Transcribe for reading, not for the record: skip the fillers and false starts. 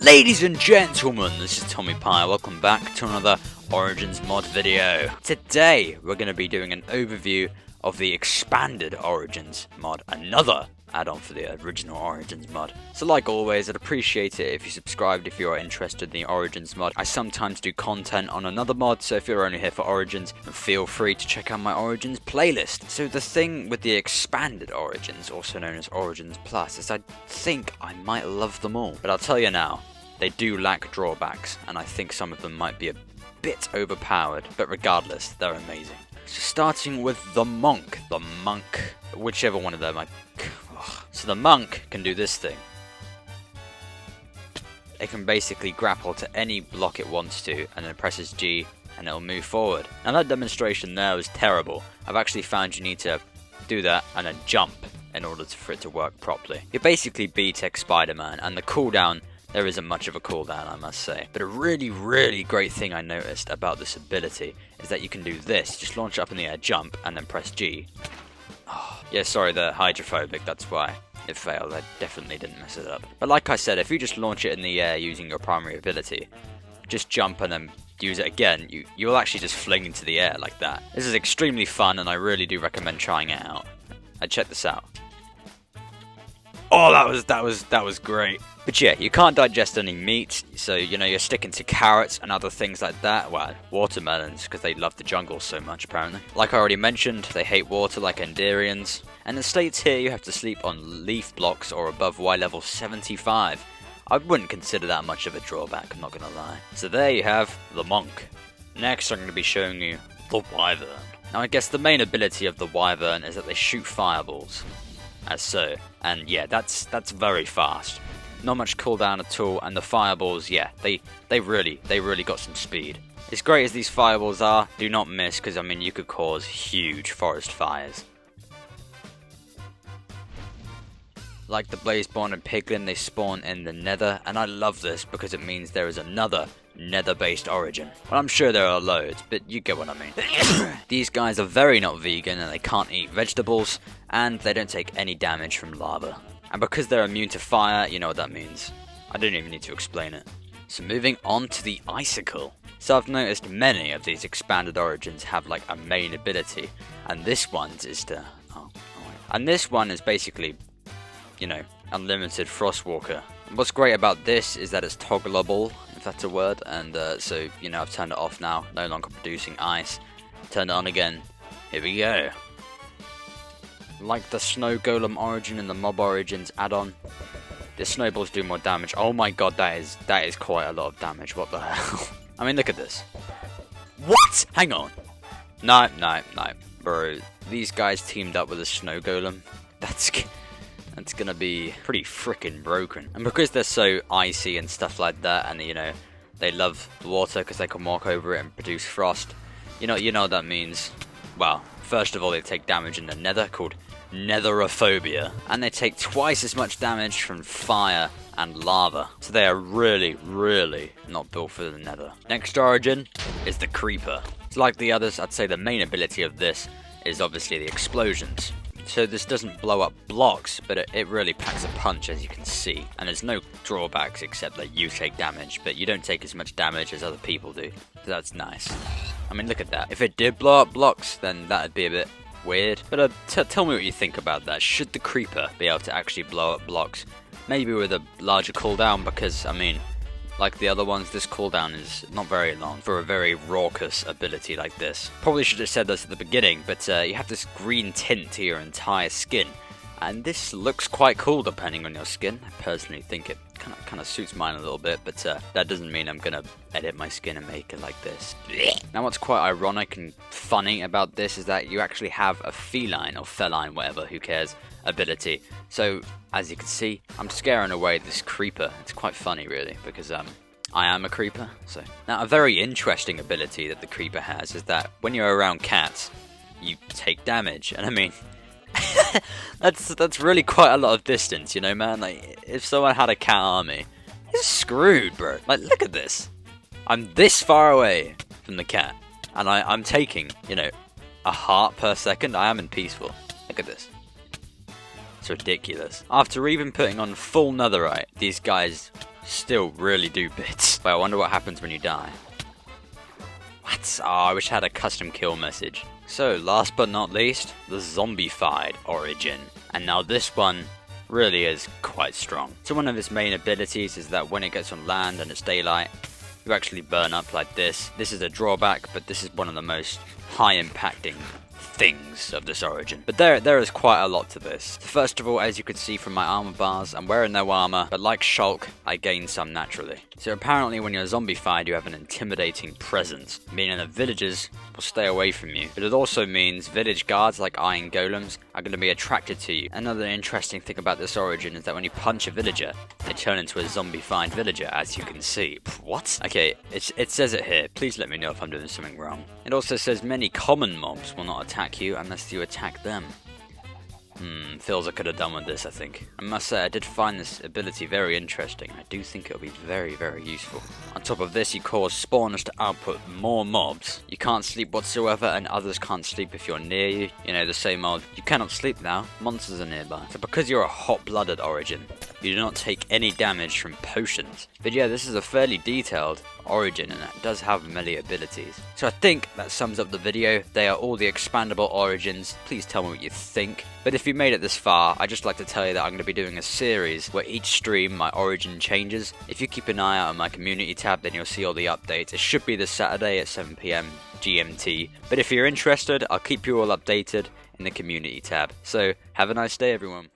Ladies and gentlemen, this is Tommy Pie. Welcome back to another Origins mod video. Today we're going to be doing an overview of the expanded Origins mod, another add-on for the original Origins mod. So like always, I'd appreciate it if you subscribed if you are interested in the Origins mod. I sometimes do content on another mod, so if you're only here for Origins, then feel free to check out my Origins playlist. So the thing with the expanded Origins, also known as Origins Plus, is I think I might love them all. But I'll tell you now, they do lack drawbacks, and I think some of them might be a bit overpowered, but regardless, they're amazing. So starting with the Monk, whichever one of them. So the Monk can do this thing. It can basically grapple to any block it wants to, and then presses G, and it'll move forward. Now that demonstration there was terrible. I've actually found you need to do that and then jump in order for it to work properly. You're basically B-Tech Spider-Man, and the cooldown, there isn't much of a cooldown, I must say. But a really great thing I noticed about this ability is that you can do this. Just launch it up in the air, jump, and then press G. Oh, yeah, sorry, they're hydrophobic, that's why it failed. I definitely didn't mess it up. But like I said, if you just launch it in the air using your primary ability, just jump and then use it again, you'll actually just fling into the air like that. This is extremely fun, and I really do recommend trying it out. Check this out. Oh, that was great. But yeah, you can't digest any meat, so you're sticking to carrots and other things like that. Well, watermelons, because they love the jungle so much apparently. Like I already mentioned, they hate water like Enderians. And it states here you have to sleep on leaf blocks or above Y level 75. I wouldn't consider that much of a drawback, I'm not gonna lie. So there you have the Monk. Next I'm going to be showing you the Wyvern. Now I guess the main ability of the Wyvern is that they shoot fireballs. As so, and yeah, that's very fast. Not much cooldown at all, and the fireballs, yeah, they really got some speed. As great as these fireballs are, do not miss, because I mean you could cause huge forest fires. Like the Blazeborn and Piglin, they spawn in the Nether, and I love this because it means there is another Nether-based origin. Well, I'm sure there are loads, but you get what I mean. These guys are very not vegan, and they can't eat vegetables, and they don't take any damage from lava. And because they're immune to fire, you know what that means. I don't even need to explain it. So moving on to the Icicle. So I've noticed many of these expanded origins have like a main ability, and this one's is to... And this one is basically, unlimited Frostwalker. And what's great about this is that it's toggleable, if that's a word, and so, I've turned it off now, no longer producing ice. Turned it on again, here we go. Like the Snow Golem origin and the Mob Origins add-on, the snowballs do more damage. Oh my god, that is quite a lot of damage, what the hell? I mean, look at this. What? Hang on. No, bro, these guys teamed up with a Snow Golem. That's gonna be pretty freaking broken. And because they're so icy and stuff like that, and they love the water because they can walk over it and produce frost, you know what that means. Well, first of all, they take damage in the Nether, called Netherophobia, and they take twice as much damage from fire and lava. So they are really not built for the Nether. Next origin is the Creeper. So like the others, I'd say the main ability of this is obviously the explosions. So this doesn't blow up blocks, but it really packs a punch, as you can see. And there's no drawbacks except that you take damage, but you don't take as much damage as other people do. So that's nice. I mean, look at that. If it did blow up blocks, then that'd be a bit weird. But tell me what you think about that. Should the Creeper be able to actually blow up blocks? Maybe with a larger cooldown, because, I mean, like the other ones, this cooldown is not very long for a very raucous ability like this. Probably should have said this at the beginning, but you have this green tint to your entire skin. And this looks quite cool depending on your skin. I personally think it kind of suits mine a little bit, but that doesn't mean I'm gonna edit my skin and make it like this. Now what's quite ironic and funny about this is that you actually have a feline, or feline, whatever, who cares, ability. So as you can see, I'm scaring away this Creeper. It's quite funny really, because I am a Creeper. So now a very interesting ability that the Creeper has is that when you're around cats, you take damage, and I mean, that's really quite a lot of distance, man. Like, if someone had a cat army, he's screwed, bro. Like, look at this. I'm this far away from the cat, and I'm taking, a heart per second. I am in peaceful. Look at this. It's ridiculous. After even putting on full netherite, these guys still really do bits. But I wonder what happens when you die. What? Oh, I wish I had a custom kill message. So, last but not least, the Zombified origin. And now this one really is quite strong. So one of its main abilities is that when it gets on land and it's daylight, you actually burn up like this. This is a drawback, but this is one of the most high impacting things of this origin. But there is quite a lot to this. First of all, as you can see from my armor bars, I'm wearing no armor, but like Shulk, I gain some naturally. So apparently when you're zombified, you have an intimidating presence, meaning that villagers will stay away from you. But it also means village guards like iron golems are going to be attracted to you. Another interesting thing about this origin is that when you punch a villager, they turn into a zombified villager, as you can see. What? Okay, it says it here. Please let me know if I'm doing something wrong. It also says many common mobs will not attack you unless you attack them. Feels I could have done with this, I think. I must say, I did find this ability very interesting. I do think it'll be very, very useful. On top of this, you cause spawners to output more mobs. You can't sleep whatsoever, and others can't sleep if you're near you. You know, the same old, you cannot sleep now, monsters are nearby. So because you're a hot-blooded origin, you do not take any damage from potions. But yeah, this is a fairly detailed origin, and it does have many abilities. So I think that sums up the video. They are all the expandable origins. Please tell me what you think. But if you made it this far, I'd just like to tell you that I'm going to be doing a series where each stream my origin changes. If you keep an eye out on my community tab, then you'll see all the updates. It should be this Saturday at 7 PM GMT. But if you're interested, I'll keep you all updated in the community tab. So have a nice day, everyone.